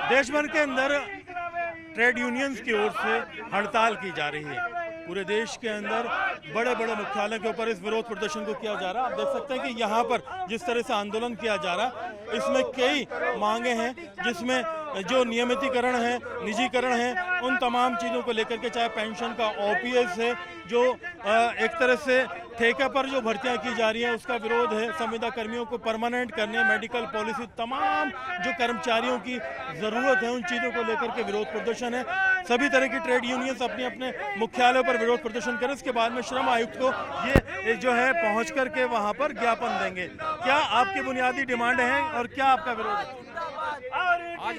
देश भर के अंदर ट्रेड यूनियंस की ओर से हड़ताल की जा रही है। पूरे देश के अंदर बड़े बड़े मुख्यालयों के ऊपर इस विरोध प्रदर्शन को किया जा रहा है। आप देख सकते हैं कि यहाँ पर जिस तरह से आंदोलन किया जा रहा है, इसमें कई मांगे हैं, जिसमें जो नियमितीकरण है, निजीकरण है, उन तमाम चीज़ों को लेकर के, चाहे पेंशन का ओपीएस है, जो एक तरह से ठेके पर जो भर्तियां की जा रही हैं उसका विरोध है, संविदा कर्मियों को परमानेंट करने, मेडिकल पॉलिसी, तमाम जो कर्मचारियों की ज़रूरत है उन चीज़ों को लेकर के विरोध प्रदर्शन है। सभी तरह की ट्रेड यूनियंस अपने अपने मुख्यालयों पर विरोध प्रदर्शन करें, इसके बाद में श्रम आयुक्त को ये जो है पहुंच करके वहां पर ज्ञापन देंगे। क्या आपकी बुनियादी डिमांड है और क्या आपका विरोध है? आज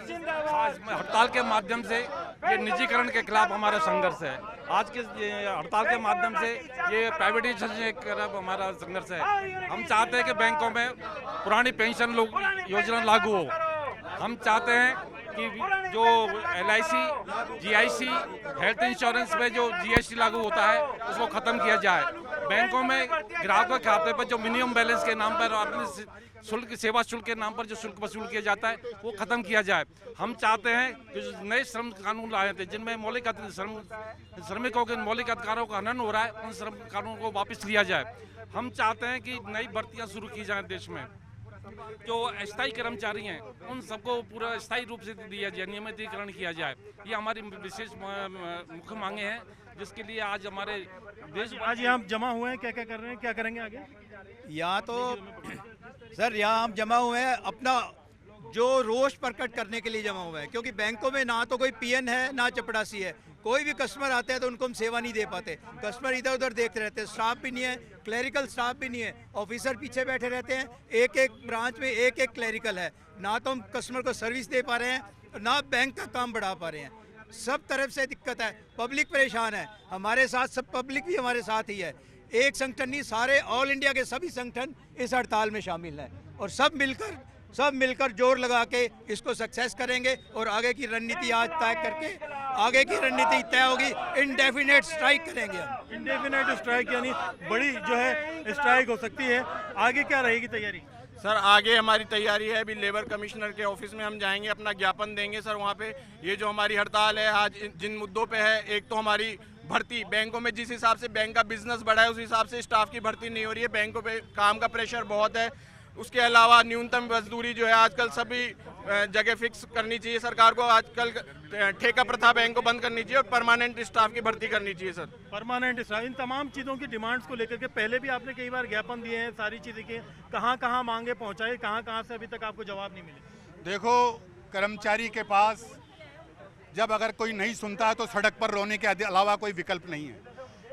हड़ताल के माध्यम से ये निजीकरण के खिलाफ हमारा संघर्ष है। आज के हड़ताल के माध्यम से ये प्राइवेटाइजेशन के खिलाफ हमारा संघर्ष है। हम चाहते हैं कि बैंकों में पुरानी पेंशन योजना लागू हो। हम चाहते हैं कि जो LIC, GIC, हेल्थ इंश्योरेंस में जो GST लागू होता है उसको ख़त्म किया जाए। बैंकों में ग्राहकों के खाते पर जो मिनिमम बैलेंस के नाम पर अपने शुल्क, सेवा शुल्क के नाम पर जो शुल्क वसूल किया जाता है वो ख़त्म किया जाए। हम चाहते हैं कि जो नए श्रम कानून लाए थे जिनमें श्रमिकों के मौलिक अधिकारों का हनन हो रहा है, उन श्रम कानून को वापस लिया जाए। हम चाहते हैं कि नई भर्तियाँ शुरू की जाएँ देश में। जो अस्थायी कर्मचारी हैं उन सबको पूरा स्थायी रूप से दिया जाए, नियमितीकरण किया जाए। ये हमारी विशेष मुख्य मांगे हैं, जिसके लिए आज हमारे देश आज यहाँ जमा हुए हैं। क्या क्या कर रहे हैं, क्या करेंगे आगे? यहाँ तो सर यहाँ हम जमा हुए हैं अपना जो रोष प्रकट करने के लिए जमा हुए हैं, क्योंकि बैंकों में ना तो कोई PN है ना चपड़ासी है। कोई भी कस्टमर आते हैं तो उनको हम सेवा नहीं दे पाते। कस्टमर इधर उधर देखते रहते हैं, स्टाफ भी नहीं है, क्लरिकल स्टाफ भी नहीं है, ऑफिसर पीछे बैठे रहते हैं। एक एक ब्रांच में एक एक क्लरिकल है। ना तो हम कस्टमर को सर्विस दे पा रहे हैं, ना बैंक का काम बढ़ा पा रहे हैं। सब तरफ से दिक्कत है, पब्लिक परेशान है। हमारे साथ सब पब्लिक भी हमारे साथ ही है। एक संगठन नहीं, सारे ऑल इंडिया के सभी संगठन इस हड़ताल में शामिल हैं और सब मिलकर जोर लगा के इसको सक्सेस करेंगे और आगे की रणनीति आज तय करके आगे की रणनीति तय होगी। इंडेफिनेट स्ट्राइक करेंगे हम। इंडेफिनेट स्ट्राइक यानी बड़ी जो है स्ट्राइक हो सकती है। आगे क्या रहेगी तैयारी? सर आगे हमारी तैयारी है, अभी लेबर कमिश्नर के ऑफिस में हम जाएंगे, अपना ज्ञापन देंगे सर वहाँ पे। ये जो हमारी हड़ताल है आज जिन मुद्दों पे है, एक तो हमारी भर्ती, बैंकों में जिस हिसाब से बैंक का बिजनेस बढ़ा है उस हिसाब से स्टाफ की भर्ती नहीं हो रही है। बैंकों पे काम का प्रेशर बहुत है। उसके अलावा न्यूनतम मजदूरी जो है आजकल सभी जगह फिक्स करनी चाहिए सरकार को। आजकल ठेका प्रथा बैंक को बंद करनी चाहिए और परमानेंट स्टाफ की भर्ती करनी चाहिए सर। परमानेंट स्टाफ, इन तमाम चीज़ों की डिमांड्स को लेकर के पहले भी आपने कई बार ज्ञापन दिए हैं, सारी चीज़ें के कहाँ मांगे पहुँचाए, कहाँ से अभी तक आपको जवाब नहीं मिले? देखो, कर्मचारी के पास जब अगर कोई नहीं सुनता है तो सड़क पर रोने के अलावा कोई विकल्प नहीं है।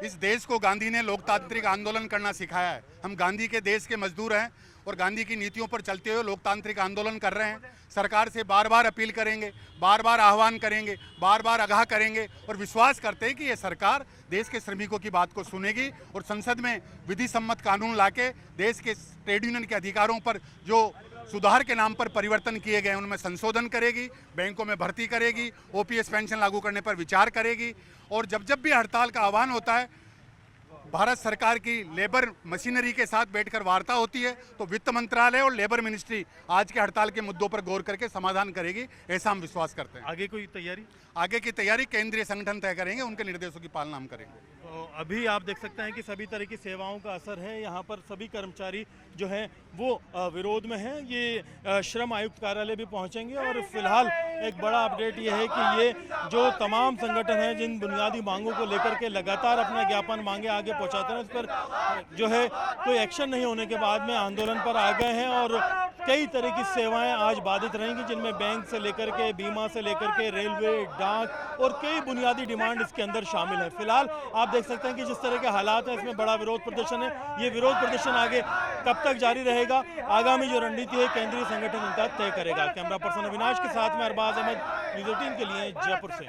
इस देश को गांधी ने लोकतांत्रिक आंदोलन करना सिखाया है। हम गांधी के देश के मजदूर हैं और गांधी की नीतियों पर चलते हुए लोकतांत्रिक आंदोलन कर रहे हैं। सरकार से बार बार अपील करेंगे, बार बार आह्वान करेंगे, बार बार आगाह करेंगे और विश्वास करते हैं कि ये सरकार देश के श्रमिकों की बात को सुनेगी और संसद में विधि सम्मत कानून लाके देश के ट्रेड यूनियन के अधिकारों पर जो सुधार के नाम पर परिवर्तन किए गए उनमें संशोधन करेगी, बैंकों में भर्ती करेगी, OPS पेंशन लागू करने पर विचार करेगी। और जब भी हड़ताल का आह्वान होता है, भारत सरकार की लेबर मशीनरी के साथ बैठकर वार्ता होती है, तो वित्त मंत्रालय और लेबर मिनिस्ट्री आज के हड़ताल के मुद्दों पर गौर करके समाधान करेगी, ऐसा हम विश्वास करते हैं। आगे कोई तैयारी? आगे की तैयारी केंद्रीय संगठन तय करेंगे, उनके निर्देशों की पालना हम करेंगे। तो अभी आप देख सकते हैं कि सभी तरह की सेवाओं का असर है। यहाँ पर सभी कर्मचारी जो हैं वो विरोध में हैं। ये श्रम आयुक्त कार्यालय भी पहुँचेंगे और फिलहाल एक बड़ा अपडेट ये है कि ये जो तमाम संगठन हैं जिन बुनियादी मांगों को लेकर के लगातार अपना ज्ञापन मांगे आगे पहुँचाते हैं, उस पर जो है कोई एक्शन नहीं होने के बाद में आंदोलन पर आ गए हैं। और कई तरह की सेवाएं आज बाधित रहेंगी, जिनमें बैंक से लेकर के बीमा से लेकर के रेलवे, डाक और कई बुनियादी डिमांड इसके अंदर शामिल है। फिलहाल आप देख सकते हैं कि जिस तरह के हालात हैं, इसमें बड़ा विरोध प्रदर्शन है। ये विरोध प्रदर्शन आगे कब तक जारी रहेगा, आगामी जो रणनीति है केंद्रीय संगठन इनका तय करेगा। कैमरा पर्सन अविनाश के साथ में अरबाज अहमद, न्यूज़ 18 के लिए जयपुर से।